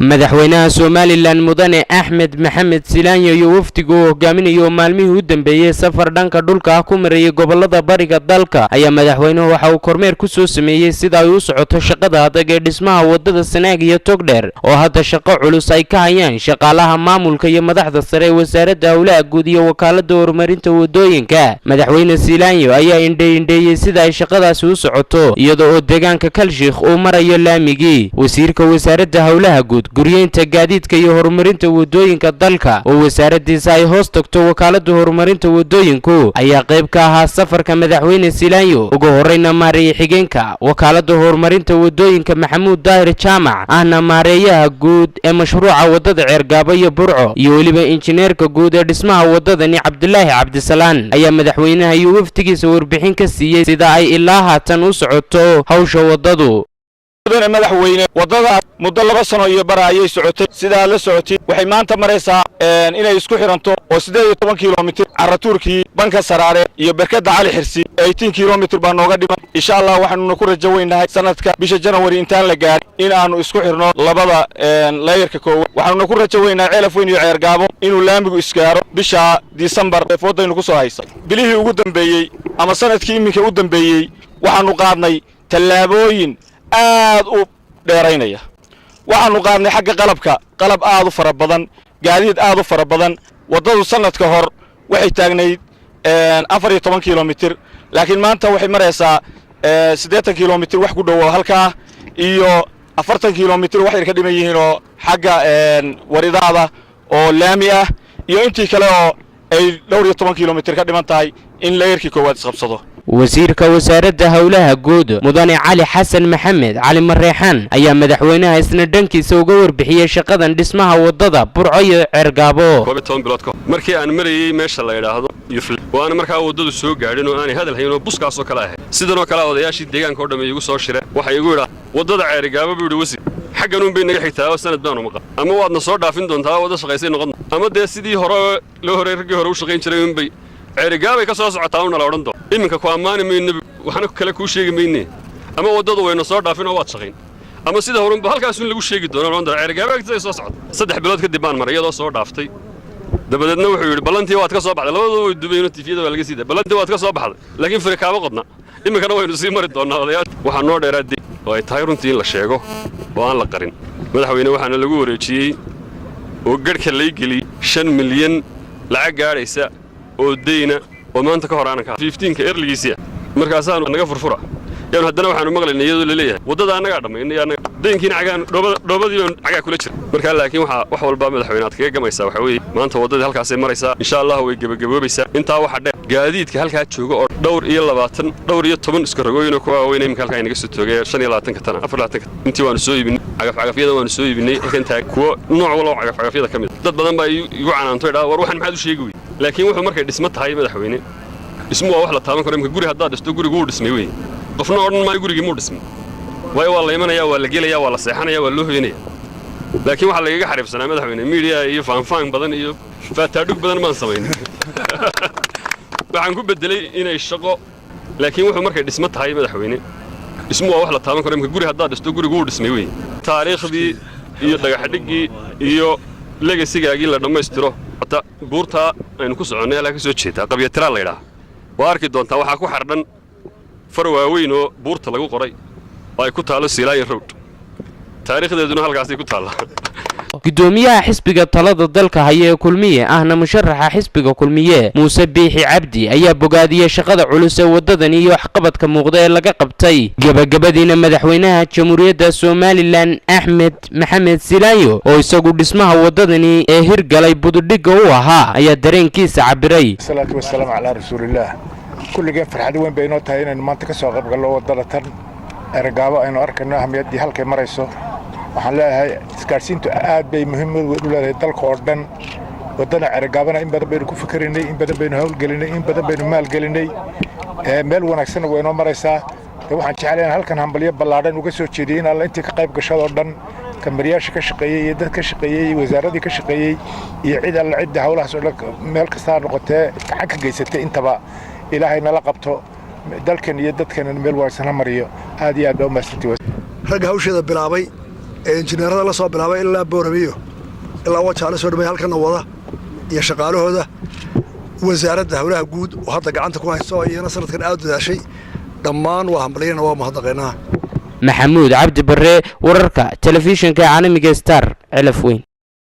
madaxweynaha Somaliland mudane Axmed Maxamed Silaanyo iyo wafdigu hogaaminayo maalmihii u dambeeyay safar dhanka dhulka ku mareeyay gobolada bariga dalka ayaa madaxweynuhu waxa uu kormeer ku soo sameeyay sida ay u socoto shaqada adag ee dhismaha wadada Sanaag iyo Togdheer oo hadda shaqo culus ay ka hayaan shaqaalaha maamulka iyo madaxda sare ee wasaaradda hawlaha guud iyo wakaaladda horumarinta wadooyinka. madaxweyne Silaanyo ayaa indheeyay sida ay shaqadaasi u socoto iyadoo deegaanka Kalshiikh uu marayo laamigii. wasiirka wasaaradda hawlaha guud guryeynta gaadiidka iyo horumarinta wadooyinka dalka oo wasaaraddiisa ay hoos tagto wakaaladda horumarinta wadooyinku ayaa qayb ka ahaa safarka madaxweyne Silaanyo. ugu horreynna maareeye xigeenka wakaaladda horumarinta wadooyinka Maxamuud Daahir Jaamac ahna maareeyaha guud ee mashruuca wadada Ceergaabo iyo Burco iyo waliba injineerka guud ee dhismaha wadadani Cabdilaahi Cabdisalaan ayaa madaxweynaha iyo wafdigiisa warbixin ka siiyay sida ay ilaa haatan u socoto hawsha wadadu. madaxweyne wadada muddo 2 sano iyo bar ayay socotay sida la socotay waxay maanta maraysaa inay isku xiranto oo 18 kiiloomitir caratuurkii banka Saraare iyo barkada Cali Xirsi 18 kiiloomitir baa nooga dhiman. insha Allah waxaanu ku rajo weynahay sanadka bisha January intaan la gaar in aanu isku xirno labada layerka koow. waxaanu ku rajo weynahay Ceelaf Weyn iyo Ceergaabo inuu laamigu iskaaro bisha December foodaynu ku soo haysa. bilihii ugu dambeeyay ama sanadkii iminka u dambeeyay waxaanu qaadnay tallaabooyin aad u dheeraynaya. waxaanu qaadnay xagga qalab aad u fara badan, gaadiid aad u fara badan. wadadu sanadka hor waxay taagnayd 14 kiiloomitir laakiin maanta waxay maraysaa 8 kiiloomitir wax ku dhow halka iyo 40 kiiloomitir wax yar ka dhiman yihiin oo xagga waridaada oo laami ah iyo intii kale oo ay 12 kiiloomitir ka dhiman tahay in layerkii koowaad isqabsado. wasiirka wasaaradda hawlaha guud mudane Cali Xasan Maxamed Cali Mareexan ayaa madaxweynaha isna dhankiisa uga warbixiyay shaqadan dhismaha wadada Burco iyo Ceergaabo. 12 bilood markii aan marayay meesha la yiraahdo waana markaa wadadu soo gaadhin oo aan hadal hayno buskaas oo kala ah sidoo kale odayaashii deegaanka oo dhameeyay ugu soo shireen waxay igu yiraahdeen wadada Ceergaabo buu wasiir xaggan uun bay naga xigtaa sanad baan u maqan ama waadna soo dhaafin doontaa wada shaqaysay noqon ama de sidii hore loo horeeyay hore u shaqayn jiray uun bay Ceergaabo ka soo socotaa una la oran doono iminka ku amaani meeyna waxana kale ku sheegi meeyna ama wadadu wayna soo dhaafin oo waad shaqayn ama sida horanba halkaas in lagu sheegi doono oran doona Ceergaabo ka soo socota 3 bilood kadib baan maray iyadoo soo dhaaftay dabadeedna wuxuu yiri balantii waad ka soo baxday labadoodu way dubayno tifiyada waa laga siiday balantii waad ka soo baxday laakiin firikaabo qodna iminkana waynu sii mari doonaa odayaal waxa noo dheeraaday oo ay tahay runtii in la sheego oo aan la qarin. madaxweyne waxaana lagu wareejiyay oo garhka la geliyay 5 milyan lacag gaaraysa oo deyna oo maanta ka hor aan ka 15ka erligiisa markaas aan naga furfura yaan haddana waxaanu maqlaynay iyadoo la leeyahay wadada anaga dhameynay anaga deynkiina cagaan dhoobadii aan cagaa kula jira marka laakiin wax walba madaxweynaad kaga gamaysaa waxa weeye maanta wadada halkaas ay maraysaa insha Allah way gabagaboobaysaa intaa waxa dheer gaadiidka halka jooga oo dhowr iyo 10 iska rogooyina ku waaweyn imka halka inaga soo toogay 25 tan 24 intii waanu soo iibinay cagafyada waanu soo iibinay halkan taag kuwa nooc walba cagafyada kamid dad badan baa igu canaantay war waxan maxaad u sheegay laakiin wuxuu markay dhismo tahay madaxweyne dhismo waa wax la taaban karo imka guri hadda dhisto gurigu uu dhismay weey qofna oran ma gurigii muu dhismay way waa la imanaya waa la gelaya waa la seexanaya waa loo hoyanaya laakiin waxa laga xariifsanaa madaxweyne media iyo faanfaan badan iyo faataadug badan ma sameeyay waxaan ku bedelay inay shaqo laakiin wuxuu markay dhismo tahay madaxweyne dhismo waa wax la taaban karo imka guri hadda dhisto gurigu uu dhismay weey taariikhdii iyo dhagaxdhigii iyo legacy-gaagii la dhameystiro hata buurta aynu ku soconay la ka soo jeedaa qabyatira la yiraahdo waa arki doontaa waxa ku xardhan farwaaweyn oo buurta lagu qoray oo ay ku taalo Silaayo Road taariikhdeeduna halkaas ay ku taala. gudoomiyaha xisbiga talada dalka haya kulmiye ahna musharaxa xisbiga kulmiye Muuse Biixi Cabdi ayaa bogaadiyay shaqada culus ee wadadan iyo waxqabadka muuqda ee laga qabtay. gabagabadiina madaxweynaha Jamhuuriyadda Somaliland Axmed Maxamed Silaanyo oo isagu dhismaha wadadani ee hirgalay bududhiga u ahaa ayaa dareenkiisa cabiray. salaatu wassalaam ala rasuulillah kulliga farxad weyn bay noo tahay inaan maanta ka soo qayb galno wadada tan Ceergaabo aynu arkayno ahmiyadii halkay marayso. waxaan leeyahay iskaarsiintu aad bay muhiim u leedahay dalka oo dhan. wadada Ceergaabana in badan baynu ku fikiraynay in badan baynu hawl gelinay in badan baynu maal gelinay meel wanaagsan way noo maraysaa. waxaan jecelahay halkan hambalyo ballaaran uga soo jeediyay in alla intii ka qayb gashay oo dhan kamariyaasha ka shaqeeyay iyo dad ka shaqeeyay wasaaradii ka shaqeeyay iyo cid alla cid hawlahaas oo meel kasta noqotay gacan ka geysatay intaba ilaahay nala qabto dalkan iyo dadkan meel wanaagsan la mariyo aad iyo aad u mahadsantihiin rag hawshada bilaabay injineerada la soo bilaabay ilaa Booramiyo ilaa wajaale soo dhamay halkan wada iyo shaqaalahooda wasaaradda hawlaha guud oo hadda gacanta ku hayso iyana sanadkan aad u daashay dhammaan waa hambaliyana waa mahadnaqaynaa maxamuud cabdi barre wararka telefishinka caalamiga Star Celaf Weyn